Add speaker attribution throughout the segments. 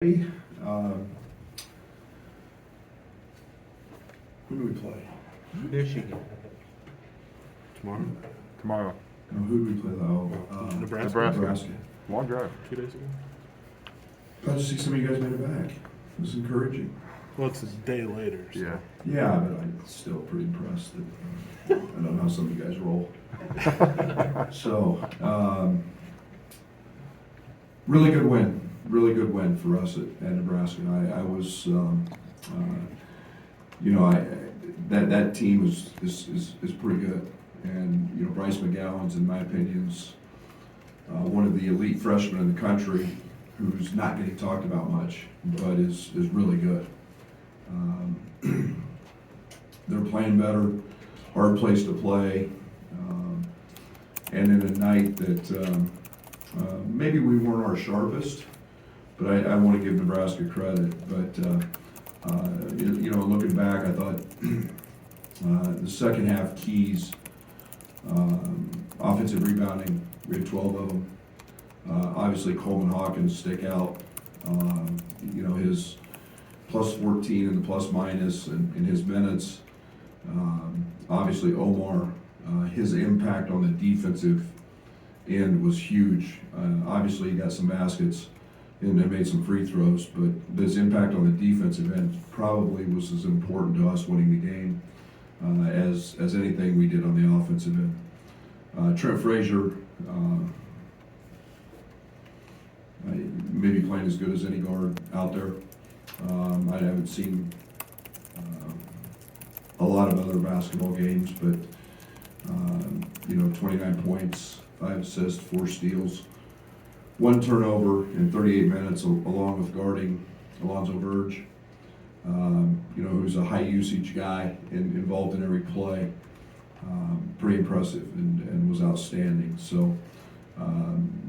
Speaker 1: Um, who do we play?
Speaker 2: Michigan.
Speaker 3: Tomorrow.
Speaker 1: No, who do we play though?
Speaker 3: Nebraska. Long drive.
Speaker 2: 2 days ago.
Speaker 1: Glad to see some of you guys made it back. It was encouraging.
Speaker 2: Well, it's a day later. So.
Speaker 3: Yeah.
Speaker 1: Yeah, but I'm still pretty impressed that I don't know how some of you guys roll. So, really good win. Really good win for us at Nebraska. I was, that team is pretty good. And, Bryce McGowan's, in my opinion, is one of the elite freshmen in the country who's not getting talked about much, but is really good. They're playing better, hard place to play, and in a night that maybe we weren't our sharpest, but I want to give Nebraska credit. But looking back, I thought the second half keys, offensive rebounding, we had 12 of them. Obviously, Coleman Hawkins stick out. His plus 14 and the plus minus in his minutes. Obviously, Omar, his impact on the defensive end was huge. Obviously, he got some baskets and made some free throws, but his impact on the defensive end probably was as important to us winning the game as anything we did on the offensive end. Trent Frazier, maybe playing as good as any guard out there. I haven't seen a lot of other basketball games, but 29 points, 5 assists, 4 steals, 1 turnover in 38 minutes, along with guarding Alonzo Verge, who's a high usage guy and involved in every play. Pretty impressive and was outstanding. So,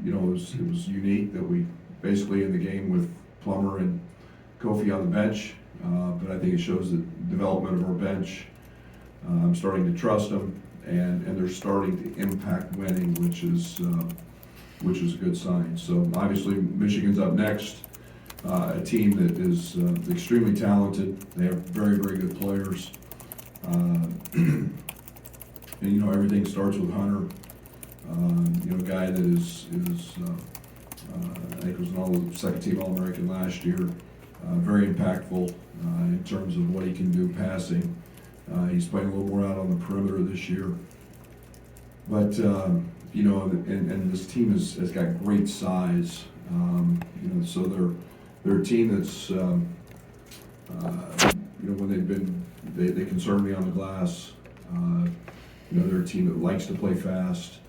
Speaker 1: it was unique that we basically in the game with Plummer and Kofi on the bench, but I think it shows the development of our bench. I'm starting to trust them, and they're starting to impact winning, which is a good sign. So obviously Michigan's up next, a team that is extremely talented. They have very, very good players. And everything starts with Hunter, a guy that is I think was an second-team All-American last year. Very impactful in terms of what he can do passing. He's playing a little more out on the perimeter this year. But, and this team has got great size. So they're a team that's, when they concern me on the glass. They're a team that likes to play fast.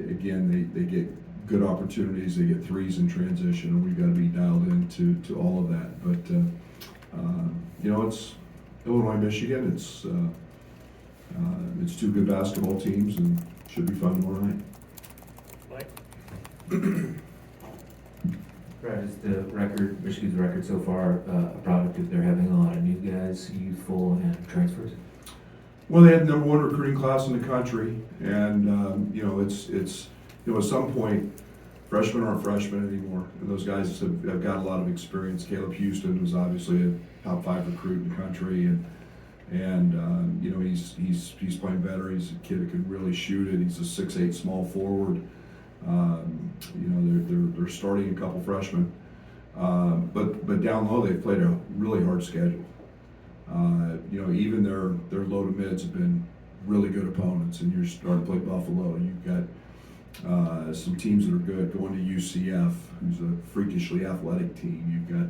Speaker 1: Again, they get good opportunities. They get threes in transition, and we've got to be dialed into all of that. But it's Illinois, Michigan. It's 2 good basketball teams, and should be fun tomorrow night.
Speaker 4: Brad, is the record, Michigan's record so far, a product of they're having a lot of new guys, youthful and transfers?
Speaker 1: Well, they had the #1 recruiting class in the country, and at some point, freshmen aren't freshmen anymore, and those guys have got a lot of experience. Caleb Houston was obviously a top 5 recruit in the country, and he's playing better. He's a kid that can really shoot it. He's a 6'8" small forward. They're starting a couple freshmen, but down low they've played a really hard schedule. Even their low to mids have been really good opponents, and you're starting to play Buffalo. You've got some teams that are good going to UCF, who's a freakishly athletic team. You've got,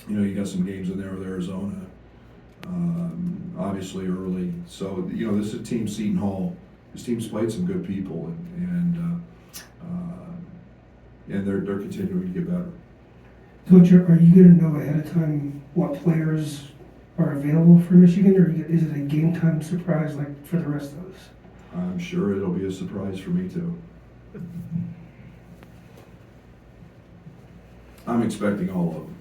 Speaker 1: you got some games in there with Arizona, obviously early. So, this is a team, Seton Hall. This team's played some good people, and they're continuing to get better.
Speaker 5: Coach, are you going to know ahead of time what players are available for Michigan, or is it a game time surprise like for the rest of us?
Speaker 1: I'm sure it'll be a surprise for me too. I'm expecting all of them.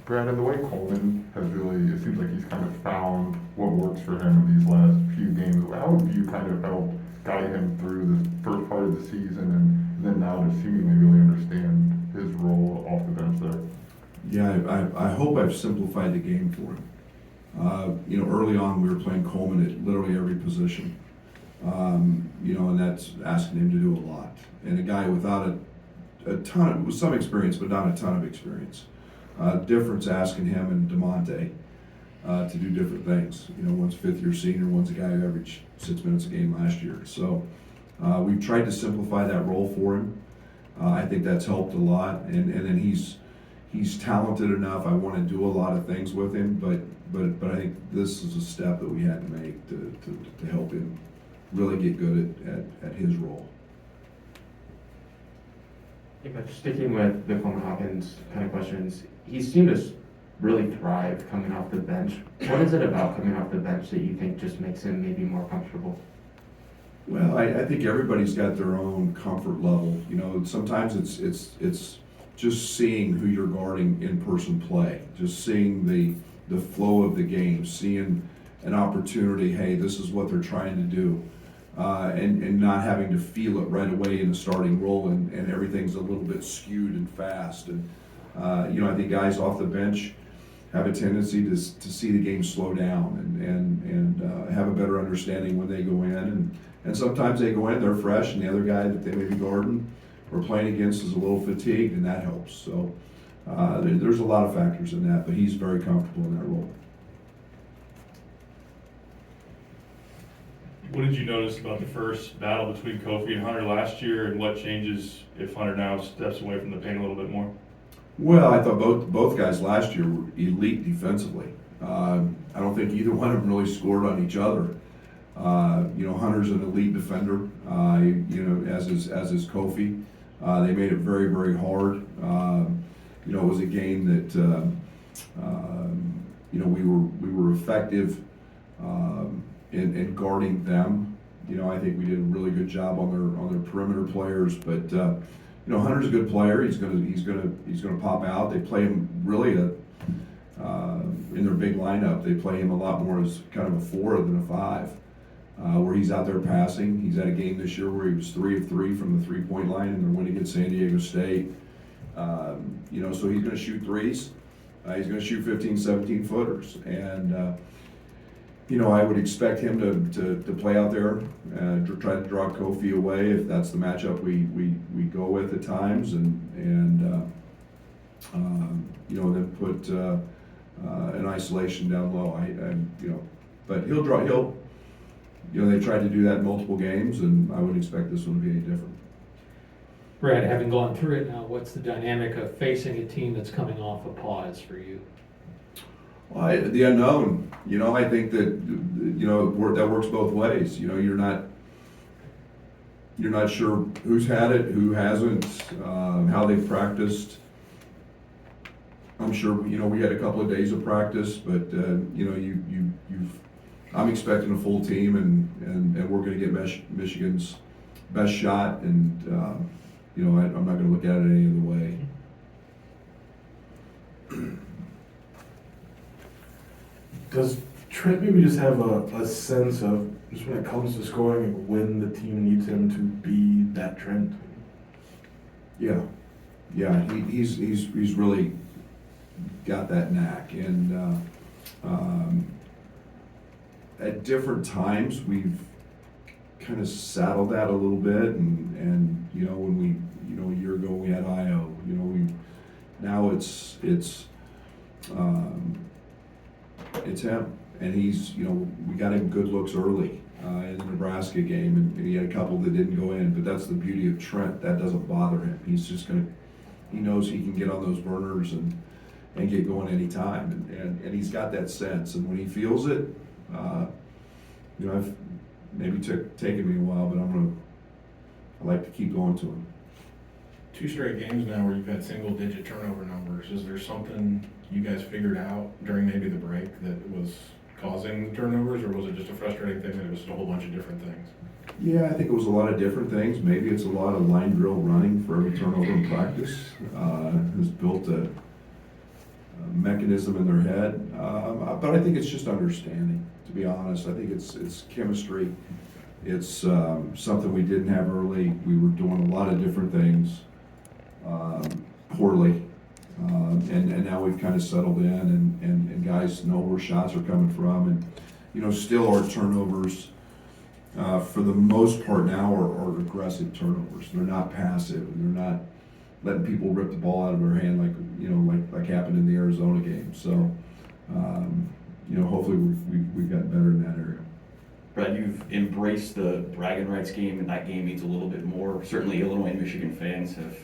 Speaker 3: Brad, and the way Coleman has really, it seems like he's kind of found what works for him in these last few games. How have you kind of helped guide him through the first part of the season and then now to seemingly really understand his role off the bench there.
Speaker 1: Yeah, I hope I've simplified the game for him. Early on, we were playing Coleman at literally every position. And that's asking him to do a lot. And a guy without a ton, with some experience, but not a ton of experience. Difference asking him and DeMonte to do different things. One's fifth-year senior, one's a guy who averaged 6 minutes a game last year. So we've tried to simplify that role for him. I think that's helped a lot. And then he's talented enough. I want to do a lot of things with him, but I think this is a step that we had to make to help him really get good at his role.
Speaker 6: Yeah, but sticking with the Coleman Hawkins kind of questions, he seemed to really thrive coming off the bench. What is it about coming off the bench that you think just makes him maybe more comfortable?
Speaker 1: Well, I think everybody's got their own comfort level. Sometimes it's just seeing who you're guarding in person play, just seeing the flow of the game, seeing an opportunity. Hey, this is what they're trying to do. And not having to feel it right away in the starting role, and everything's a little bit skewed and fast. And I think guys off the bench have a tendency to see the game slow down and have a better understanding when they go in. And sometimes they go in, they're fresh, and the other guy that they may be guarding or playing against is a little fatigued, and that helps. So there's a lot of factors in that, but he's very comfortable in that role.
Speaker 7: What did you notice about the first battle between Kofi and Hunter last year, and what changes if Hunter now steps away from the paint a little bit more?
Speaker 1: Well, I thought both guys last year were elite defensively. I don't think either one of them really scored on each other. Hunter's an elite defender, as is Kofi. They made it very, very hard. It was a game that we were effective in guarding them. I think we did a really good job on their perimeter players, but Hunter's a good player. He's gonna pop out. They play him really in their big lineup. They play him a lot more as kind of a 4 than a 5, where he's out there passing. He's had a game this year where he was 3 of 3 from the 3-point line, and they're winning against San Diego State. So he's gonna shoot threes. He's gonna shoot 15, 17 footers, and I would expect him to play out there, try to draw Kofi away if that's the matchup we go with at times, and then put an isolation down low. But they tried to do that in multiple games, and I would expect this one to be any different.
Speaker 8: Brad, having gone through it now, what's the dynamic of facing a team that's coming off a pause for you?
Speaker 1: Well, the unknown. I think that that works both ways. You're not sure who's had it, who hasn't, how they've practiced. I'm sure we had a couple of days of practice, but I'm expecting a full team, and we're going to get Michigan's best shot, and I'm not going to look at it any other way.
Speaker 2: Does Trent maybe just have a sense of, just when it comes to scoring, when the team needs him to be that Trent?
Speaker 1: Yeah, he's really got that knack, and at different times we've kind of saddled that a little bit, and when we a year ago we had Io, now it's him, and we got him good looks early in the Nebraska game, and he had a couple that didn't go in, but that's the beauty of Trent. That doesn't bother him. He knows he can get on those burners and get going anytime, and he's got that sense, and when he feels it, I've maybe taken me a while, but I like to keep going to him.
Speaker 9: 2 straight games now where you've had single-digit turnover numbers. Is there something you guys figured out during maybe the break that was causing the turnovers, or was it just a frustrating thing that it was a whole bunch of different things?
Speaker 1: Yeah, I think it was a lot of different things. Maybe it's a lot of line drill running for every turnover in practice. Has built a mechanism in their head, but I think it's just understanding. To be honest, I think it's chemistry. It's something we didn't have early. We were doing a lot of different things poorly. And now we've kind of settled in and guys know where shots are coming from. And, you know, still our turnovers, for the most part now, are aggressive turnovers. They're not passive, and they're not letting people rip the ball out of their hand like happened in the Arizona game. So, you know, hopefully we've gotten better in that area.
Speaker 10: Brad, you've embraced the bragging rights game, and that game means a little bit more. Certainly, Illinois and Michigan fans have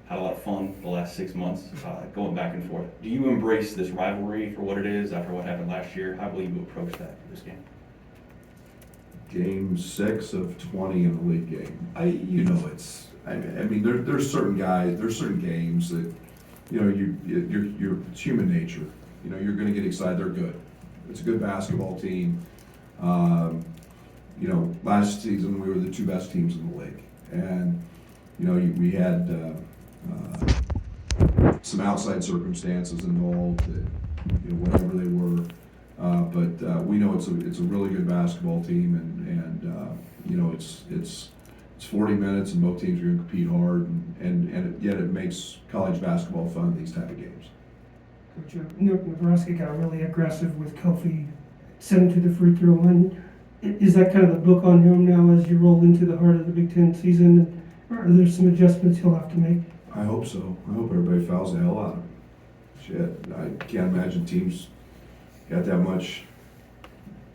Speaker 10: had a lot of fun the last 6 months, going back and forth. Do you embrace this rivalry for what it is after what happened last year? How will you approach that this game?
Speaker 1: Game 6 of 20 in the league game. I mean, there's certain guys, there's certain games that, you know, it's human nature. You know, you're going to get excited. They're good. It's a good basketball team. You know, last season we were the 2 best teams in the league, and you know we had some outside circumstances involved that, you know, whatever they were. But we know it's a really good basketball team, and you know it's 40 minutes, and both teams are going to compete hard, and yet it makes college basketball fun, these type of games.
Speaker 5: Coach, Nebraska got really aggressive with Kofi, sent him to the free throw line. Is that kind of the book on him now as you roll into the heart of the Big Ten season? Or are there some adjustments he'll have to make?
Speaker 1: I hope so. I hope everybody fouls the hell out of him. Shit, I can't imagine teams got that much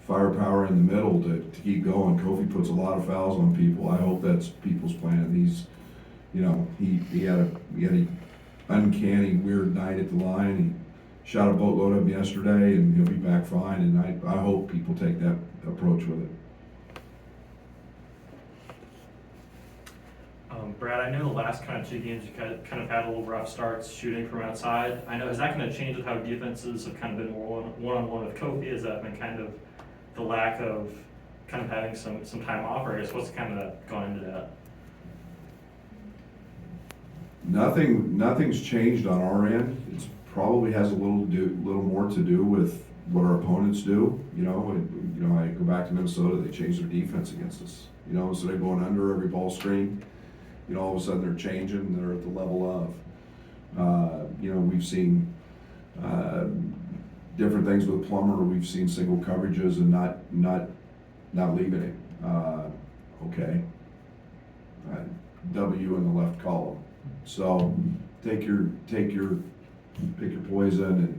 Speaker 1: firepower in the middle to keep going. Kofi puts a lot of fouls on people. I hope that's people's plan. He's, you know, he had a uncanny, weird night at the line. He shot a boatload of them yesterday, and he'll be back fine. And I hope people take that approach with it.
Speaker 11: Brad, I know the last kind of 2 games you kind of had a little rough starts shooting from outside. I know, has that kind of changed with how defenses have kind of been more one-on-one with Kofi? Has that been kind of the lack of kind of having some time off, or I guess what's kind of gone into that?
Speaker 1: Nothing's changed on our end. It probably has a little more to do with what our opponents do. You know, I go back to Minnesota. They changed their defense against us. You know, instead of going under every ball screen, you know, all of a sudden they're changing. They're at the level of. You know, we've seen different things with Plummer. We've seen single coverages and not leaving it. Okay. W in the left column. So pick your poison,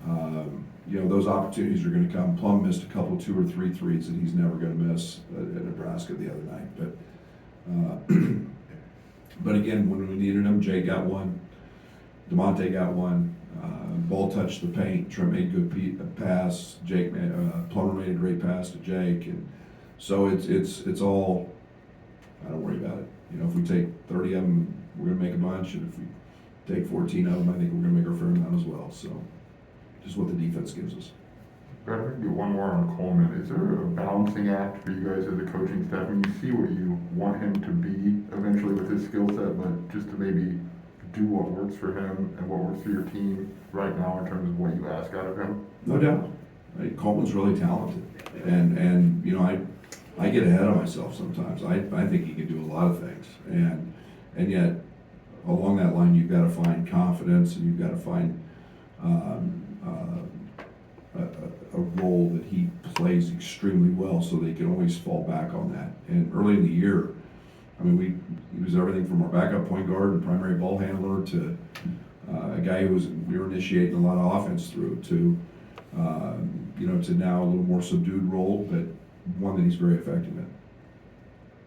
Speaker 1: and you know, those opportunities are going to come. Plum missed a couple 2 or 3 threes that he's never going to miss at Nebraska the other night. But again, when we needed him, Jay got one, DeMonte got one. Ball touched the paint. Trent made a good pass. Plummer made a great pass to Jake, and so it's all. I don't worry about it. You know, if we take 30 of them, we're going to make a bunch, and if we take 14 of them, I think we're going to make our fair amount as well. So, just what the defense gives us.
Speaker 3: Brad, maybe one more on Coleman. Is there a balancing act for you guys as a coaching staff? And you see what you want him to be eventually with his skill set, but just to maybe do what works for him and what works for your team right now in terms of what you ask out of him?
Speaker 1: No doubt. Right? Coleman's really talented, and you know, I get ahead of myself sometimes. I think he can do a lot of things, and yet along that line you've got to find confidence, and you've got to find a role that he plays extremely well, so they can always fall back on that. And early in the year, I mean, he was everything from our backup point guard and primary ball handler to a guy we were initiating a lot of offense through to you know, to now a little more subdued role, but one that he's very effective in.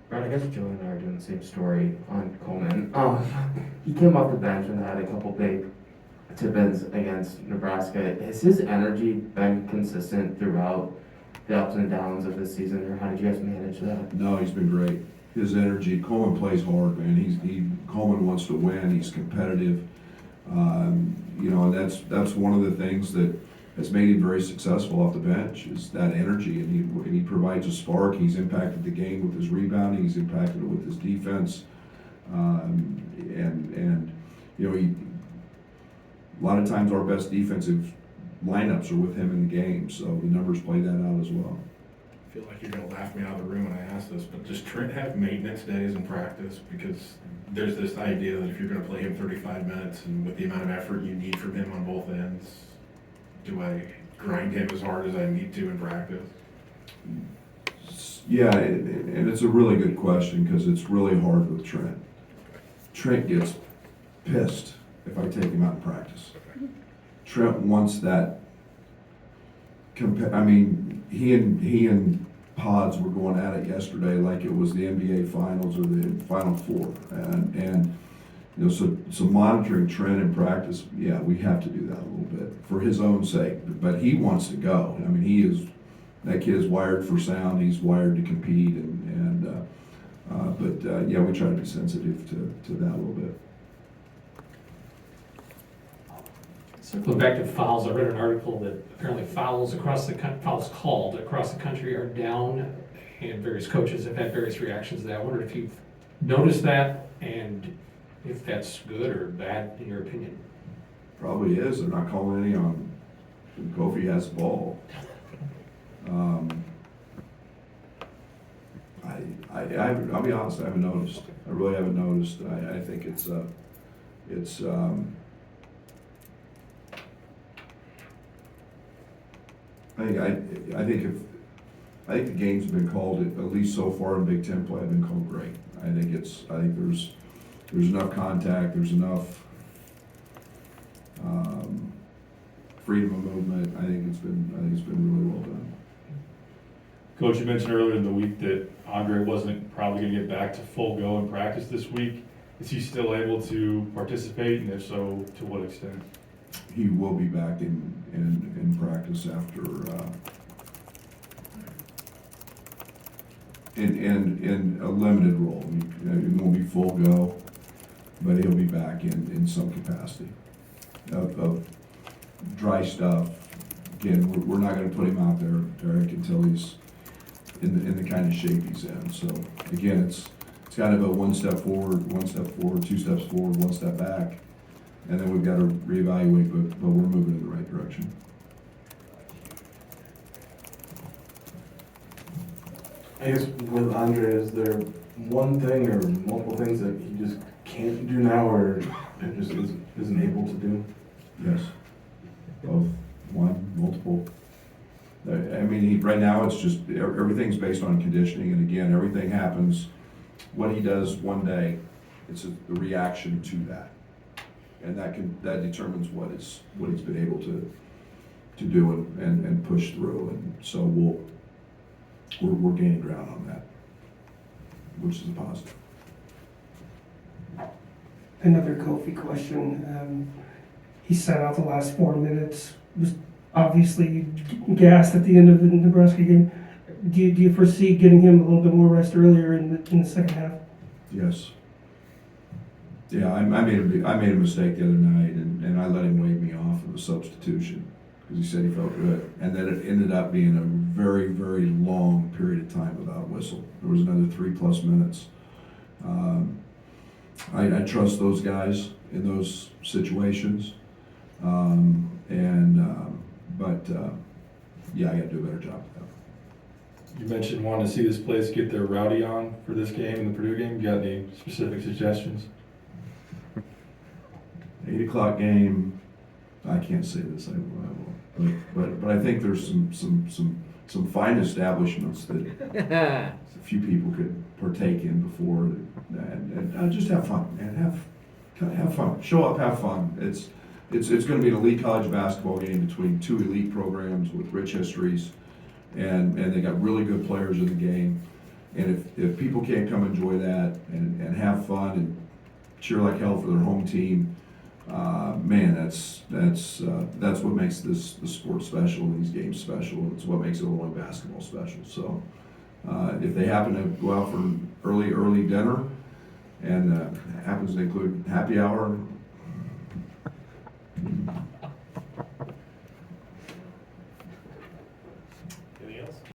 Speaker 6: Brad, I guess Joe and I are doing the same story on Coleman. He came off the bench and had a couple big tip-ins against Nebraska. Has his energy been consistent throughout the ups and downs of this season, or how did you guys manage that?
Speaker 1: No, he's been great. His energy. Coleman plays hard, man. Coleman wants to win. He's competitive. You know, and that's one of the things that has made him very successful off the bench is that energy, and he provides a spark. He's impacted the game with his rebounding. He's impacted it with his defense, and you know, a lot of times our best defensive lineups are with him in the game, so the numbers play that out as well.
Speaker 9: feel like you're gonna laugh me out of the room when I ask this, but does Trent have maintenance days in practice? Because there's this idea that if you're gonna play him 35 minutes and with the amount of effort you need from him on both ends, do I grind him as hard as I need to in practice?
Speaker 1: Yeah, and it's a really good question because it's really hard with Trent. Trent gets pissed if I take him out in practice. Trent wants that. I mean, he and Pods were going at it yesterday like it was the NBA Finals or the Final Four, and you know, so monitoring Trent in practice, yeah, we have to do that a little bit for his own sake. But he wants to go. I mean, that kid is wired for sound. He's wired to compete, but yeah, we try to be sensitive to that a little bit.
Speaker 8: Circling back to fouls, I read an article that apparently fouls called across the country are down, and various coaches have had various reactions to that. I wondered if you've noticed that, and if that's good or bad in your opinion.
Speaker 1: Probably is. They're not calling any on when Kofi has the ball. I'll be honest, I haven't noticed. I really haven't noticed. I think I think the games have been called, at least so far in Big Ten play, have been called great. I think there's enough contact, there's enough freedom of movement. I think it's been really well done.
Speaker 7: Coach, you mentioned earlier in the week that Andre wasn't probably going to get back to full go in practice this week. Is he still able to participate, and if so, to what extent?
Speaker 1: He will be back in practice after in a limited role. He won't be full go, but he'll be back in some capacity of dry stuff. Again, we're not going to put him out there, Derek, until he's in the kind of shape he's in. So again, it's kind of a one step forward, 2 steps forward, 1 step back. And then we've got to reevaluate, but we're moving in the right direction.
Speaker 2: I guess with Andre, is there one thing or multiple things that he just can't do now, or it just isn't able to do?
Speaker 1: Yes. Both. One, multiple. I mean, right now it's just, everything's based on conditioning, and again, everything happens, what he does one day, it's the reaction to that. And that determines what he's been able to do and push through, and so we're gaining ground on that, which is a positive.
Speaker 5: Another Kofi question. He sat out the last 4 minutes, was obviously gassed at the end of the Nebraska game. Do you foresee getting him a little bit more rest earlier in the second half?
Speaker 1: Yes. Yeah, I made a mistake the other night, and I let him wave me off of a substitution because he said he felt good, and then it ended up being a very, very long period of time without a whistle. There was another 3+ minutes. I trust those guys in those situations, but yeah, I got to do a better job with that.
Speaker 7: You mentioned wanting to see this place get their rowdy on for this game and the Purdue game. You got any specific suggestions?
Speaker 1: 8 o'clock game. I can't say this. I will, but I think there's some fine establishments that a few people could partake in before, and just have fun, man. Have fun. Show up, have fun. It's going to be an elite college basketball game between 2 elite programs with rich histories, and they got really good players in the game. And if people can't come enjoy that and have fun and cheer like hell for their home team, man, that's what makes the sport special and these games special. It's what makes Illinois basketball special. So if they happen to go out for an early dinner and happens to include happy hour